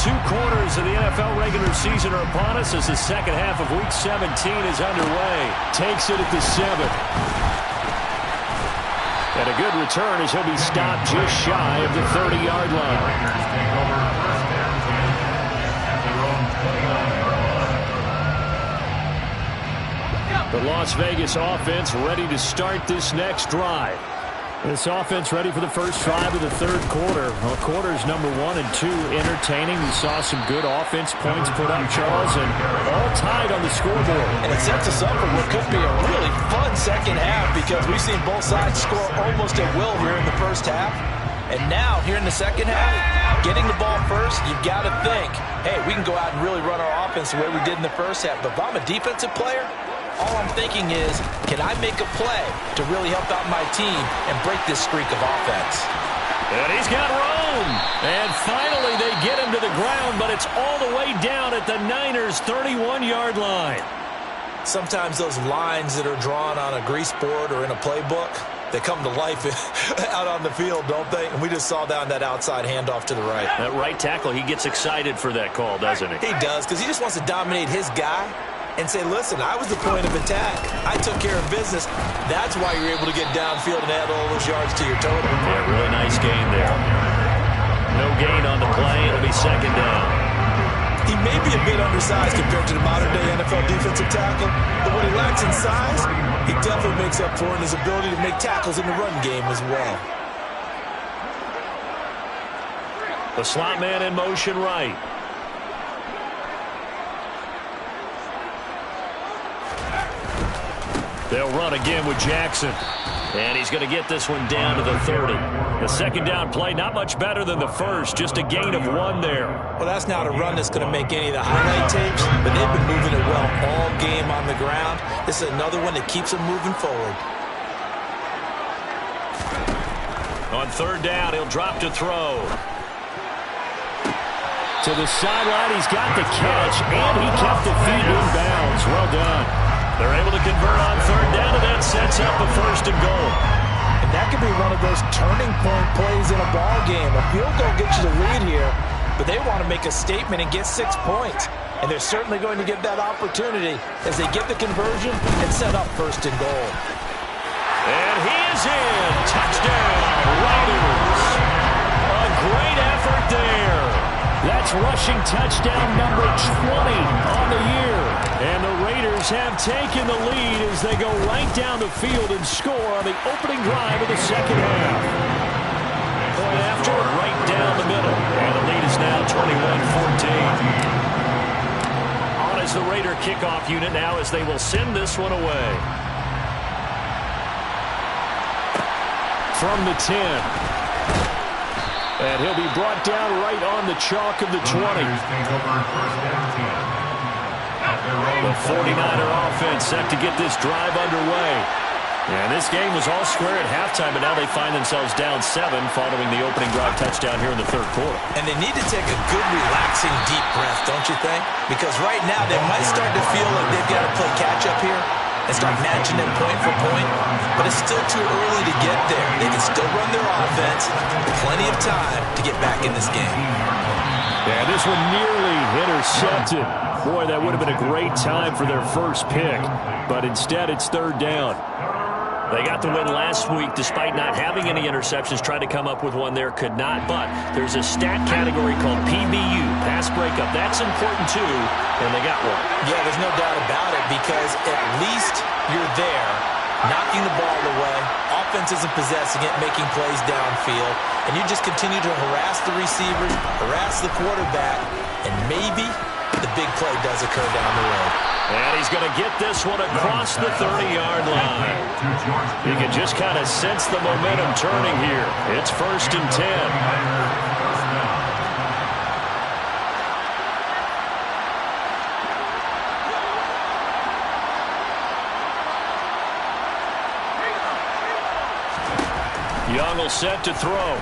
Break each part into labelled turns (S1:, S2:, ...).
S1: 2 quarters of the NFL regular season are upon us as the second half of Week 17 is underway. Takes it at the 7. And a good return as he'll be stopped just shy of the 30-yard line. The Las Vegas offense ready to start this next drive. This offense ready for the first drive of the third quarter. Well, quarters number 1 and 2 entertaining. We saw some good offense points put up, Charles, and all tied on the scoreboard.
S2: And it sets us up for what could be a really fun second half because we've seen both sides score almost at will here in the first half. And now, here in the second half, getting the ball first, you've got to think, hey, we can go out and really run our offense the way we did in the first half. But if I'm a defensive player, all I'm thinking is, can I make a play to really help out my team and break this streak of offense?
S1: And he's got room. And finally they get him to the ground, but it's all the way down at the Niners' 31-yard line.
S2: Sometimes those lines that are drawn on a grease board or in a playbook, they come to life out on the field, don't they? And we just saw down that outside handoff to the right.
S1: That right tackle, he gets excited for that call, doesn't he?
S2: He does, because he just wants to dominate his guy and say, listen, I was the point of attack. I took care of business. That's why you're able to get downfield and add all those yards to your total.
S1: Yeah, really nice gain there. No gain on the play. It'll be second down.
S2: He may be a bit undersized compared to the modern-day NFL defensive tackle, but what he lacks in size, he definitely makes up for in his ability to make tackles in the run game as well.
S1: The slot man in motion right. They'll run again with Jackson. And he's going to get this one down to the 30. The second down play, not much better than the first. Just a gain of 1 there.
S2: Well, that's not a run that's going to make any of the highlight tapes, but they've been moving it well all game on the ground. This is another one that keeps them moving forward.
S1: On third down, he'll drop to throw. To the sideline, he's got the catch, and he kept the feet in bounds. Well done. They're able to convert on third down, and that sets up a 1st and goal.
S2: And that could be one of those turning point plays in a ball game. A field goal gets you the lead here, but they want to make a statement and get 6 points. And they're certainly going to get that opportunity as they get the conversion and set up 1st and goal.
S1: And he is in. Touchdown, Raiders. A great effort there. That's rushing touchdown number 20 on the year. And the Raiders have taken the lead as they go right down the field and score on the opening drive of the second half. Point after, right down the middle. And the lead is now 21-14. On is the Raider kickoff unit now as they will send this one away. From the 10. And he'll be brought down right on the chalk of the 20. The 49er offense set to get this drive underway. And this game was all square at halftime, but now they find themselves down 7 following the opening drive touchdown here in the third quarter.
S2: And they need to take a good, relaxing, deep breath, don't you think? Because right now they might start to feel like they've got to play catch-up here and start matching them point for point. But it's still too early to get there. They can still run their offense. Plenty of time to get back in this game.
S1: Yeah, this one nearly intercepted. Boy, that would have been a great time for their first pick. But instead, it's third down. They got the win last week despite not having any interceptions. Tried to come up with one there, could not. But there's a stat category called PBU, pass breakup. That's important too, and they got one.
S2: Yeah, there's no doubt about it because at least you're there, knocking the ball away. Offense isn't possessing it, making plays downfield. And you just continue to harass the receivers, harass the quarterback, and maybe the big play does occur down the road.
S1: And he's going to get this one across the 30-yard line. You can just kind of sense the momentum turning here. It's 1st and 10. Young will set to throw.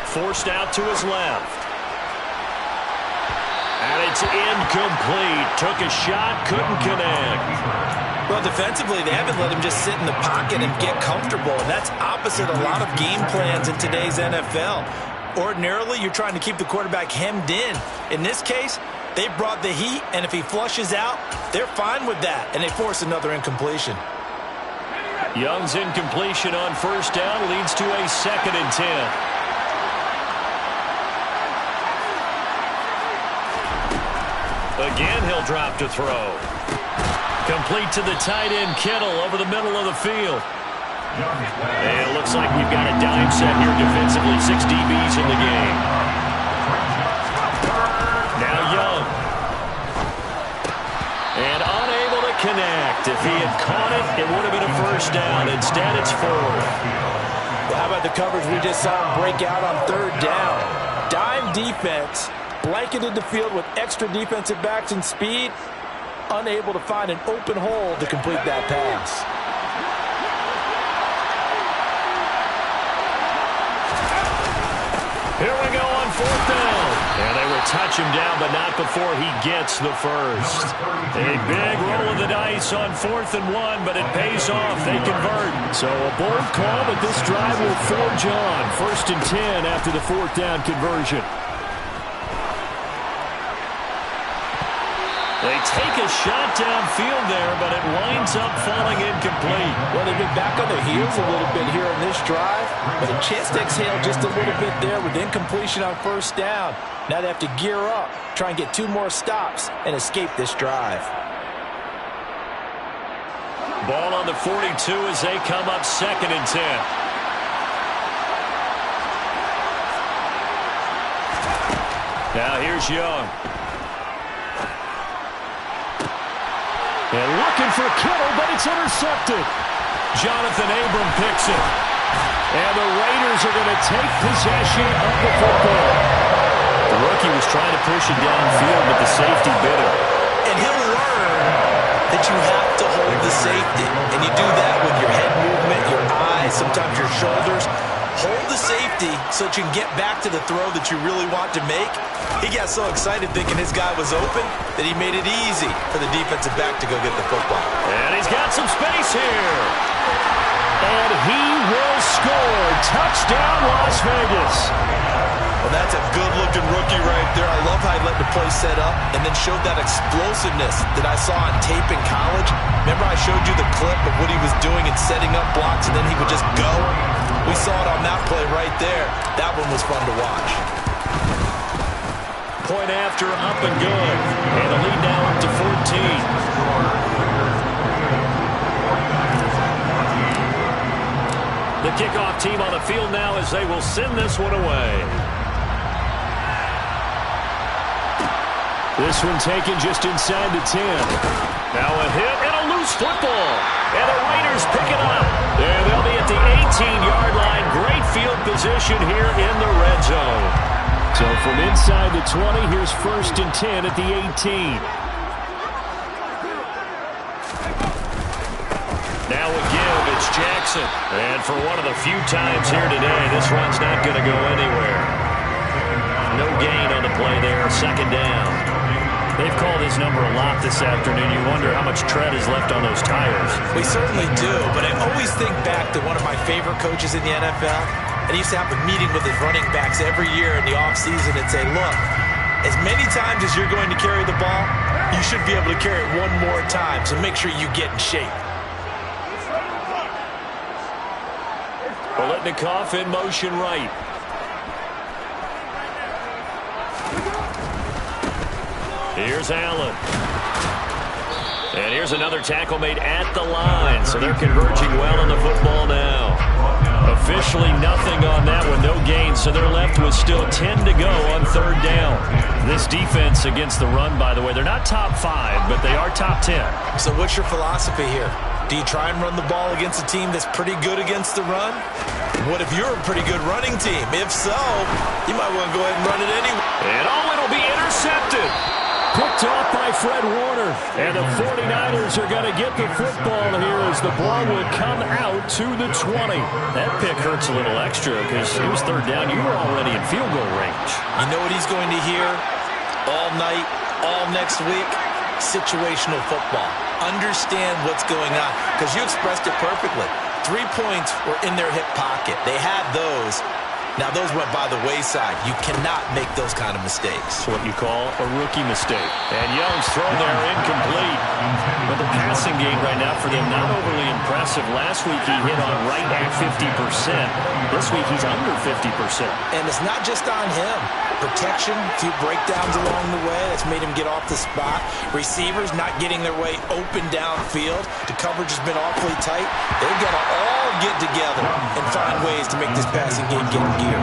S1: Forced out to his left. And it's incomplete. Took a shot, couldn't connect.
S2: Well, defensively, they haven't let him just sit in the pocket and get comfortable. And that's opposite a lot of game plans in today's NFL. Ordinarily, you're trying to keep the quarterback hemmed in. In this case, they brought the heat, and if he flushes out, they're fine with that, and they force another incompletion.
S1: Young's incompletion on first down leads to a 2nd and 10. Again, he'll drop to throw. Complete to the tight end, Kittle, over the middle of the field. And it looks like we've got a dime set here defensively. 6 DBs in the game. Now Young. And unable to connect. If he had caught it, it would have been a first down. Instead, it's 4.
S2: Well, how about the coverage we just saw him break out on 3rd down? Dime defense, blanketed the field with extra defensive backs and speed, unable to find an open hole to complete that pass.
S1: Here we go on 4th down. And they will touch him down, but not before he gets the first. A big roll of the dice on 4th and 1, but it pays off. They convert. So a bold call, but this drive will forge on. 1st and 10 after the 4th down conversion. They take a shot downfield there, but it winds up falling incomplete.
S2: Well, they've been back on their heels a little bit here on this drive, but a chance to exhale just a little bit there with incompletion on 1st down. Now they have to gear up, try and get 2 more stops, and escape this drive.
S1: Ball on the 42 as they come up 2nd and 10. Now here's Young. And looking for Kittle, but it's intercepted. Jonathan Abram picks it. And the Raiders are going to take possession of the football. The rookie was trying to push it downfield, but the safety bit him.
S2: And he'll learn that you have to hold the safety. And you do that with your head movement, your eyes, sometimes your shoulders. Hold the safety so that you can get back to the throw that you really want to make. He got so excited thinking his guy was open that he made it easy for the defensive back to go get the football.
S1: And he's got some space here. And he will score. Touchdown, Las Vegas.
S2: Well, that's a good-looking rookie right there. I love how he let the play set up and then showed that explosiveness that I saw on tape in college. Remember I showed you the clip of what he was doing and setting up blocks, and then he would just go? We saw it on that play right there. That one was fun to watch.
S1: Point after, up and good. And the lead now up to 14. The kickoff team on the field now as they will send this one away. This one taken just inside the 10. Now a hit and a loose football. And the Raiders pick it up. And they'll be at the 18-yard line. Great field position here in the red zone. So from inside the 20, here's 1st and 10 at the 18. Now a give, it's Jackson. And for one of the few times here today, this run's not going to go anywhere. No gain on the play there, 2nd down. They've called his number a lot this afternoon. You wonder how much tread is left on those tires.
S2: We certainly do, but I always think back to one of my favorite coaches in the NFL. And he used to have a meeting with his running backs every year in the offseason and say, look, as many times as you're going to carry the ball, you should be able to carry it one more time, so make sure you get in shape.
S1: Bolitnikoff in motion right. Here's Allen. And here's another tackle made at the line. So they're converging well on the football now. Officially nothing on that one. No gain. So they're left with still 10 to go on 3rd down. This defense against the run, by the way, they're not top 5, but they are top 10.
S2: So what's your philosophy here? Do you try and run the ball against a team that's pretty good against the run? What if you're a pretty good running team? If so, you might want to go ahead and run it anyway.
S1: And it'll be intercepted. Picked off by Fred Warner. And the 49ers are going to get the football here as the ball will come out to the 20. That pick hurts a little extra because it was 3rd down. You were already in field goal range.
S2: You know what he's going to hear all night, all next week? Situational football. Understand what's going on because you expressed it perfectly. 3 points were in their hip pocket. They had those. Now, those went by the wayside. You cannot make those kind of mistakes.
S1: It's what you call a rookie mistake. And Young's throw there incomplete. But the passing game right now for them, not overly impressive. Last week he hit on right at 50%. This week he's under 50%.
S2: And it's not just on him. Protection, a few breakdowns along the way. That's made him get off the spot. Receivers not getting their way open downfield. The coverage has been awfully tight. They've got to all get together and find ways to make this passing game get in gear.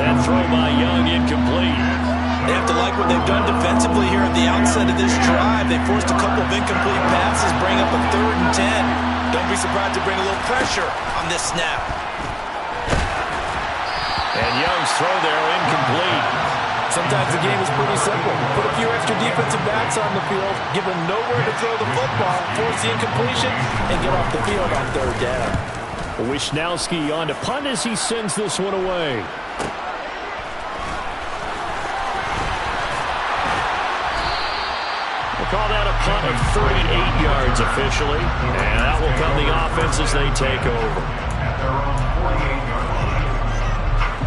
S1: That throw by Young incomplete.
S2: They have to like what they've done defensively here at the outset of this drive. They forced a couple of incomplete passes, bring up a 3rd and 10. Don't be surprised to bring a little pressure on this snap.
S1: And Young's throw there incomplete.
S2: Sometimes the game is pretty simple. Put a few extra defensive backs on the field, give them nowhere to throw the football, force the incompletion, and get off the field on 3rd down.
S1: Wisnowski on to punt as he sends this one away. We'll call that a punt of 38 yards officially. And that will come the offense as they take over.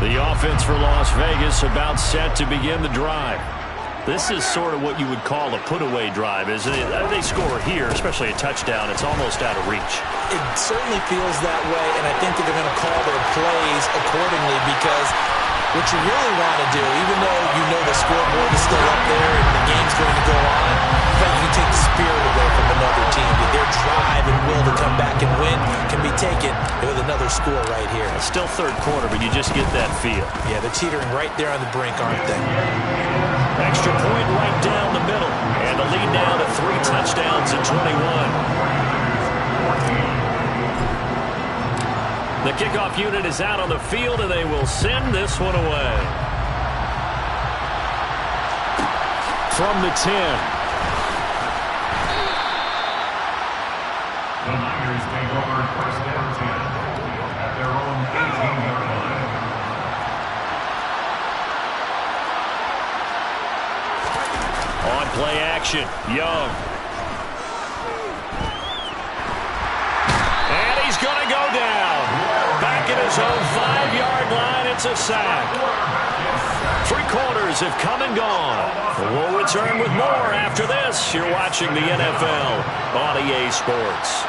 S1: The offense for Las Vegas about set to begin the drive. This is sort of what you would call a put-away drive, isn't it? They score here, especially a touchdown. It's almost out of reach.
S2: It certainly feels that way, and I think that they're going to call their plays accordingly because what you really want to do, even though you know the scoreboard is still up there and the game's going to go on, but you can take the spirit away from another team. Their drive and will to come back and win can be taken with another score right here.
S1: It's still 3rd quarter, but you just get that feel.
S2: Yeah, they're teetering right there on the brink, aren't they?
S1: Extra point right down the middle. And the lead now to 3 touchdowns at 21. The kickoff unit is out on the field, and they will send this one away. From the 10.
S3: The Niners take over 1st and 10 at their own 18-yard line.
S1: On play action, Young. And he's going to go down. Back at his own 5-yard line, it's a sack. 3 quarters have come and gone. We'll return with more after this. You're watching the NFL on EA Sports.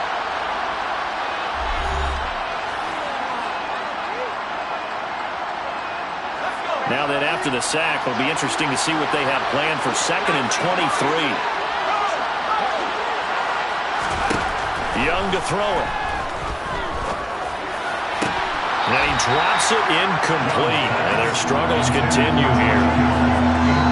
S1: Now that after the sack, it'll be interesting to see what they have planned for 2nd and 23. Young to throw it. And he drops it incomplete. And their struggles continue here.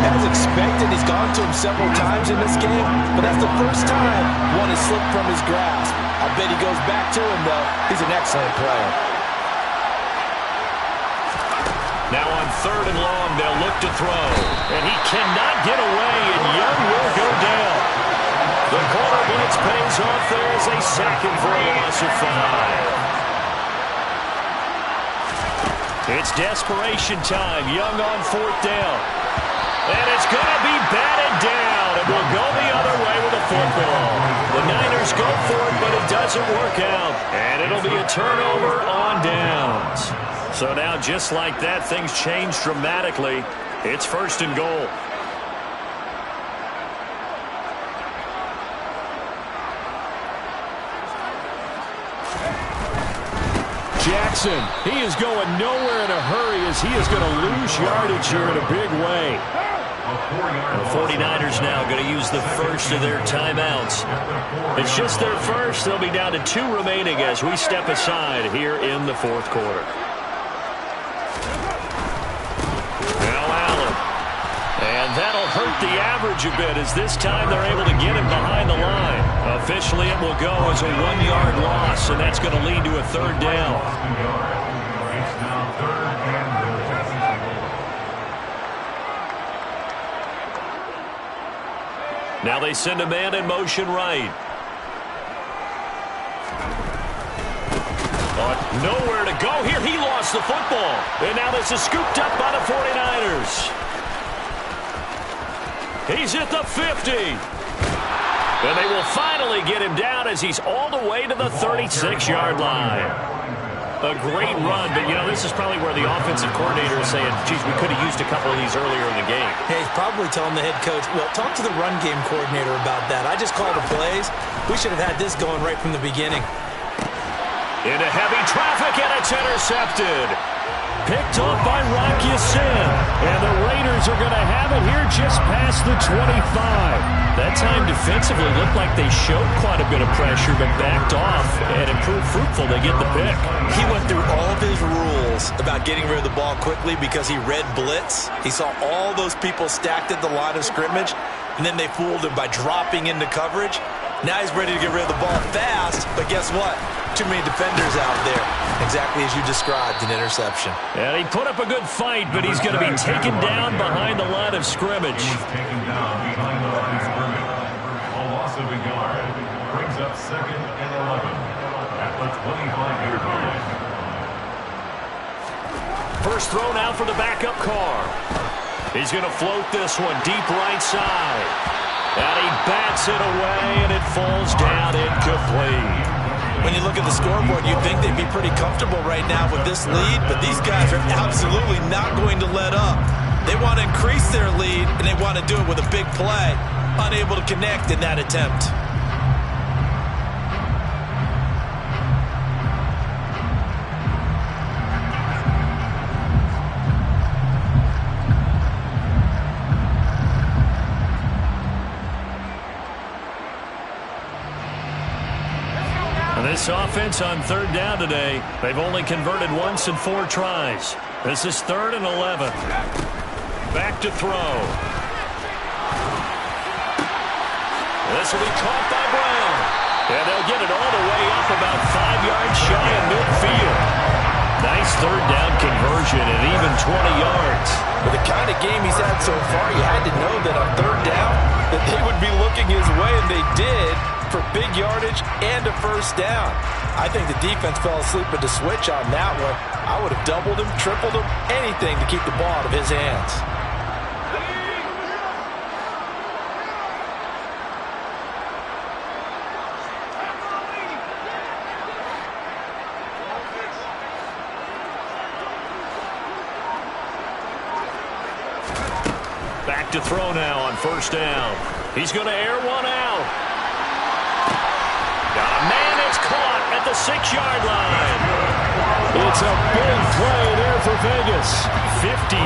S2: As expected, he's gone to him several times in this game, but that's the first time one has slipped from his grasp. I bet he goes back to him, though. He's an excellent player.
S1: Now on 3rd and long, they'll look to throw. And he cannot get away, and Young will go down. The corner blitz pays off there as they sack him for a loss of 5. It's desperation time. Young on 4th down. And it's going to be batted down. It will go the other way with a football. The Niners go for it, but it doesn't work out. And it'll be a turnover on downs. So now, just like that, things change dramatically. It's 1st and goal. Jackson, he is going nowhere in a hurry as he is going to lose yardage here in a big way. The 49ers now going to use the first of their timeouts. It's just their first. They'll be down to 2 remaining as we step aside here in the 4th quarter. And that'll hurt the average a bit as this time they're able to get him behind the line. Officially, it will go as a 1-yard loss, and that's going to lead to a 3rd down. Now they send a man in motion right. Nowhere to go here. He lost the football. And now this is scooped up by the 49ers. He's at the 50. And they will finally get him down as he's all the way to the 36-yard line. A great run, but, you know, this is probably where the offensive coordinator is saying, geez, we could have used a couple of these earlier in the game.
S2: Hey, he's probably telling the head coach, well, talk to the run game coordinator about that. I just called the plays. We should have had this going right from the beginning.
S1: Into heavy traffic, and it's intercepted. Picked off by Rocky Sin. And the Raiders are going to have it here just past the 25. That time defensively looked like they showed quite a bit of pressure, but backed off and improved fruitful. They get the pick.
S2: He went through all of his rules about getting rid of the ball quickly because he read blitz. He saw all those people stacked at the line of scrimmage, and then they fooled him by dropping into coverage. Now he's ready to get rid of the ball fast, but guess what? Too many defenders out there. Exactly as you described, an interception.
S1: And he put up a good fight, but he's going to be taken down behind the line of scrimmage.
S3: Taken down behind the line of scrimmage. A loss of a yard brings up 2nd and 11 at the 25-yard line.
S1: First throw now for the backup car. He's going to float this one deep right side. And he bats it away, and it falls down incomplete.
S2: When you look at the scoreboard, you'd think they'd be pretty comfortable right now with this lead, but these guys are absolutely not going to let up. They want to increase their lead, and they want to do it with a big play. Unable to connect in that attempt.
S1: This offense on 3rd down today, they've only converted once in 4 tries. This is 3rd and 11. Back to throw. This will be caught by Brown. And they'll get it all the way up about 5 yards shy of midfield. Nice 3rd down conversion at even 20 yards.
S2: With the kind of game he's had so far, you had to know that on 3rd down that they would be looking his way, and they did, for big yardage and a first down. I think the defense fell asleep at the switch on that one. I would have doubled him, tripled him, anything to keep the ball out of his hands.
S1: Back to throw now on 1st down. He's going to air one out. Man is caught at the 6-yard line. It's a big play there for Vegas. 53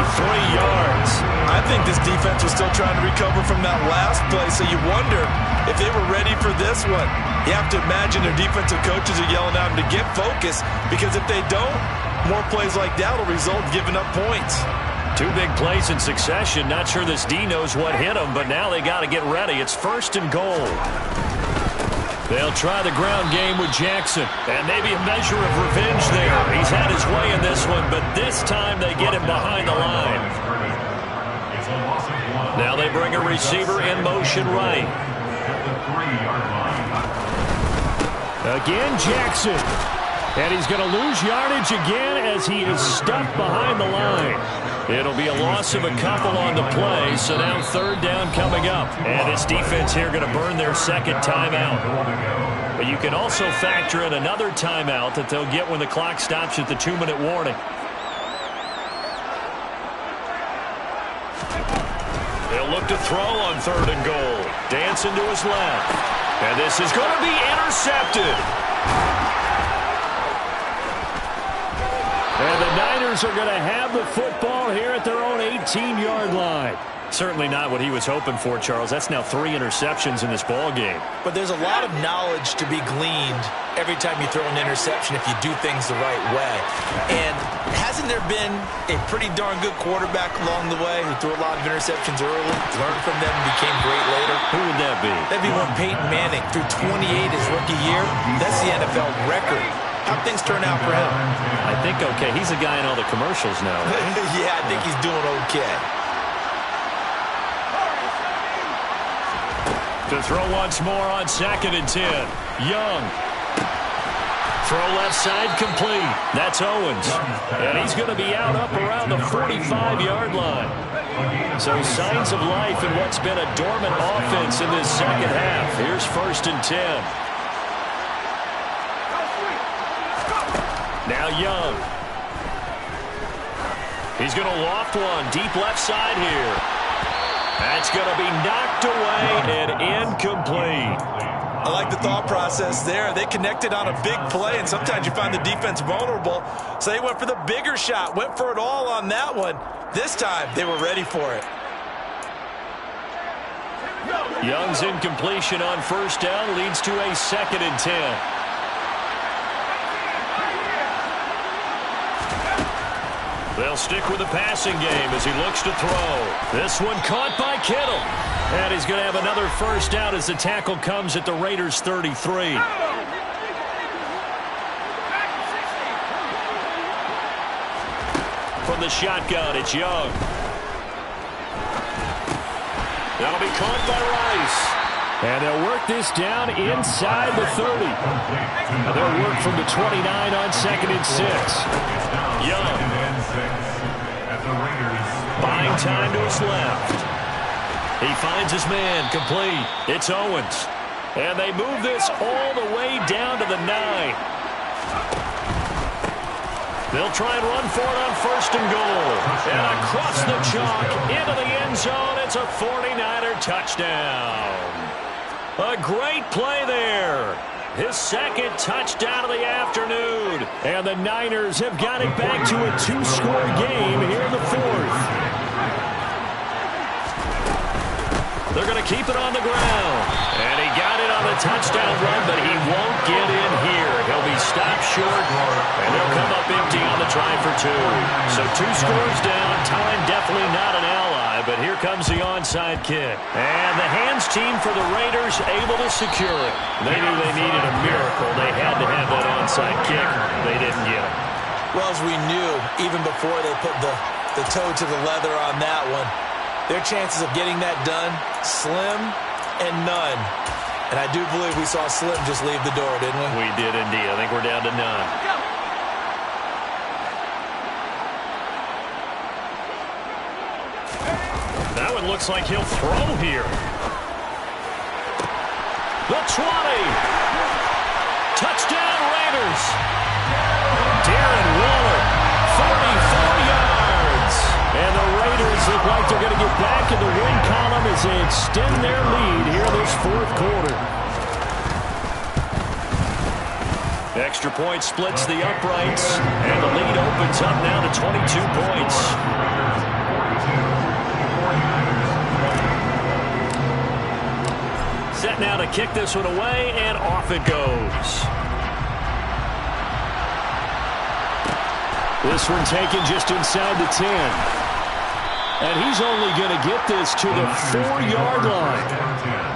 S1: yards.
S2: I think this defense was still trying to recover from that last play, so you wonder if they were ready for this one. You have to imagine their defensive coaches are yelling at them to get focused, because if they don't, more plays like that will result in giving up points.
S1: 2 big plays in succession. Not sure this D knows what hit him, but now they got to get ready. It's 1st and goal. They'll try the ground game with Jackson. And maybe a measure of revenge there. He's had his way in this one, but this time they get him behind the line. Now they bring a receiver in motion right. Again, Jackson. And he's going to lose yardage again as he is stuck behind the line. It'll be a loss of a couple on the play, so now 3rd down coming up. And this defense here going to burn their 2nd timeout. But you can also factor in another timeout that they'll get when the clock stops at the 2-minute warning. They'll look to throw on 3rd and goal. Dancing to his left. And this is going to be intercepted. And the Niners are going to have the football here at their own 18-yard line. Certainly not what he was hoping for, Charles. That's now 3 interceptions in this ball game.
S2: But there's a lot of knowledge to be gleaned every time you throw an interception if you do things the right way. And hasn't there been a pretty darn good quarterback along the way who threw a lot of interceptions early, learned from them, and became great later?
S1: Who would that be?
S2: That'd be one Peyton Manning. Threw 28 his rookie year. That's the NFL record. How'd things turn out for him?
S1: I think okay. He's a guy in all the commercials now.
S2: Yeah, I think he's doing okay.
S1: To throw once more on 2nd and 10. Young. Throw left side complete. That's Owens. And he's going to be out up around the 45-yard line. So signs of life in what's been a dormant offense in this 2nd half. Here's 1st and 10. Now Young. He's going to loft one. Deep left side here. That's going to be knocked away and incomplete.
S2: I like the thought process there. They connected on a big play, and sometimes you find the defense vulnerable. So they went for the bigger shot, went for it all on that one. This time, they were ready for it.
S1: Young's incompletion on first down leads to a 2nd and 10. They'll stick with the passing game as he looks to throw. This one caught by Kittle. And he's going to have another first down as the tackle comes at the Raiders' 33. From the shotgun, it's Young. That'll be caught by Rice. And they'll work this down inside the 30. And they'll work from the 29 on 2nd and 6. Young. Buying time to his left. He finds his man, complete. It's Owens. And they move this all the way down to the 9. They'll try and run for it on 1st and goal. And across the chalk, into the end zone, it's a 49er touchdown. A great play there. His 2nd touchdown of the afternoon. And the Niners have got it back to a 2-score game here in the 4th. They're going to keep it on the ground. And he got it on the touchdown run, but he won't get in here. He'll be stopped short, and they'll come up empty on the try for 2. So 2 scores down. Time definitely not an ally, but here comes the onside kick. And the hands team for the Raiders able to secure it. They knew they needed a miracle. They had to have that onside kick. They didn't get it.
S2: Well, as we knew, even before they put the toe to the leather on that one, their chances of getting that done, slim and none. And I do believe we saw Slim just leave the door, didn't we?
S1: We did indeed. I think we're down to none. That one looks like he'll throw here. The 20. Touchdown Raiders. Darren Waller, 44 yards. And the Raiders look like they're going to get back in the win column as they extend their lead here this 4th quarter. Extra point splits the uprights, and the lead opens up now to 22 points. Set now to kick this one away, and off it goes. This one taken just inside the 10. And he's only going to get this to the 4-yard line.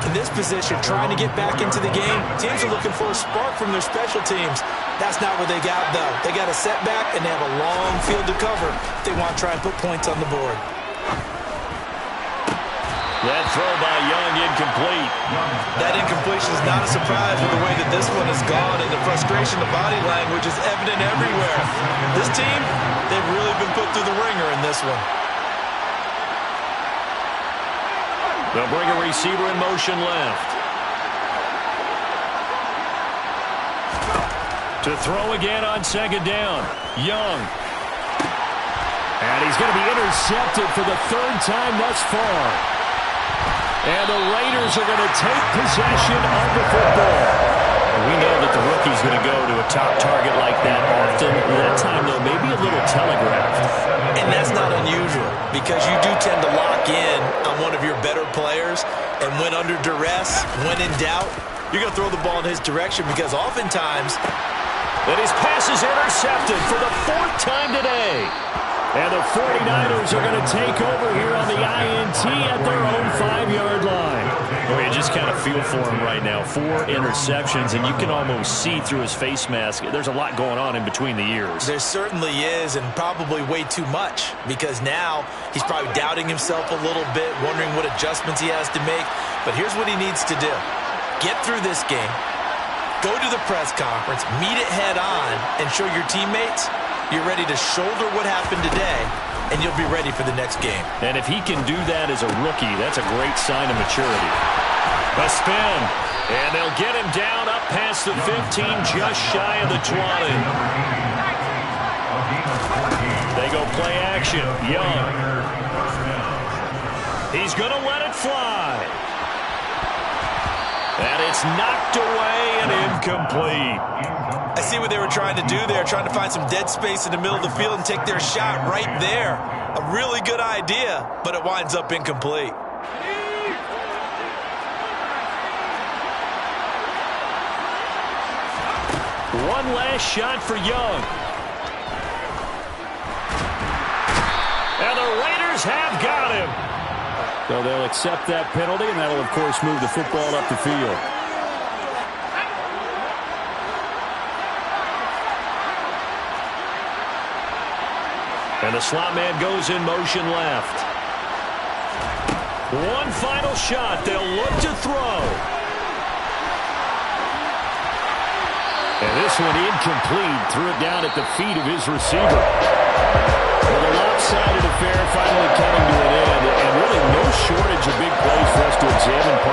S2: In this position, trying to get back into the game, teams are looking for a spark from their special teams. That's not what they got, though. They got a setback, and they have a long field to cover if they want to try and put points on the board.
S1: That throw by Young incomplete.
S2: That incompletion is not a surprise with the way that this one has gone, and the frustration, the body language is evident everywhere. This team, they've really been put through the ringer in this one.
S1: They'll bring a receiver in motion left. To throw again on 2nd down. Young. And he's going to be intercepted for the 3rd time thus far. And the Raiders are going to take possession of the football. We know that the rookie's going to go to a top target like that often. That time, though, maybe a little telegraphed.
S2: And that's not unusual because you do tend to lock in on one of your better players. And when under duress, when in doubt, you're going to throw the ball in his direction because oftentimes...
S1: And his pass is intercepted for the 4th time today. And the 49ers are going to take over here on the INT at their own 5-yard line. Well, you just kind of feel for him right now. 4 interceptions, and you can almost see through his face mask. There's a lot going on in between the ears.
S2: There certainly is, and probably way too much, because now he's probably doubting himself a little bit, wondering what adjustments he has to make. But here's what he needs to do. Get through this game. Go to the press conference, meet it head on, and show your teammates you're ready to shoulder what happened today, and you'll be ready for the next game.
S1: And if he can do that as a rookie, that's a great sign of maturity. A spin, and they'll get him down up past the 15, just shy of the 20. Play action. Young. He's going to let it fly. And it's knocked away and incomplete.
S2: I see what they were trying to do there, trying to find some dead space in the middle of the field and take their shot right there. A really good idea, but it winds up incomplete.
S1: One last shot for Young. And the Raiders have got him. So they'll accept that penalty, and that'll, of course, move the football up the field. And the slot man goes in motion left. One final shot. They'll look to throw. And this one incomplete. Threw it down at the feet of his receiver. Well, the lopsided affair finally coming to an end. And really no shortage of big plays for us to examine.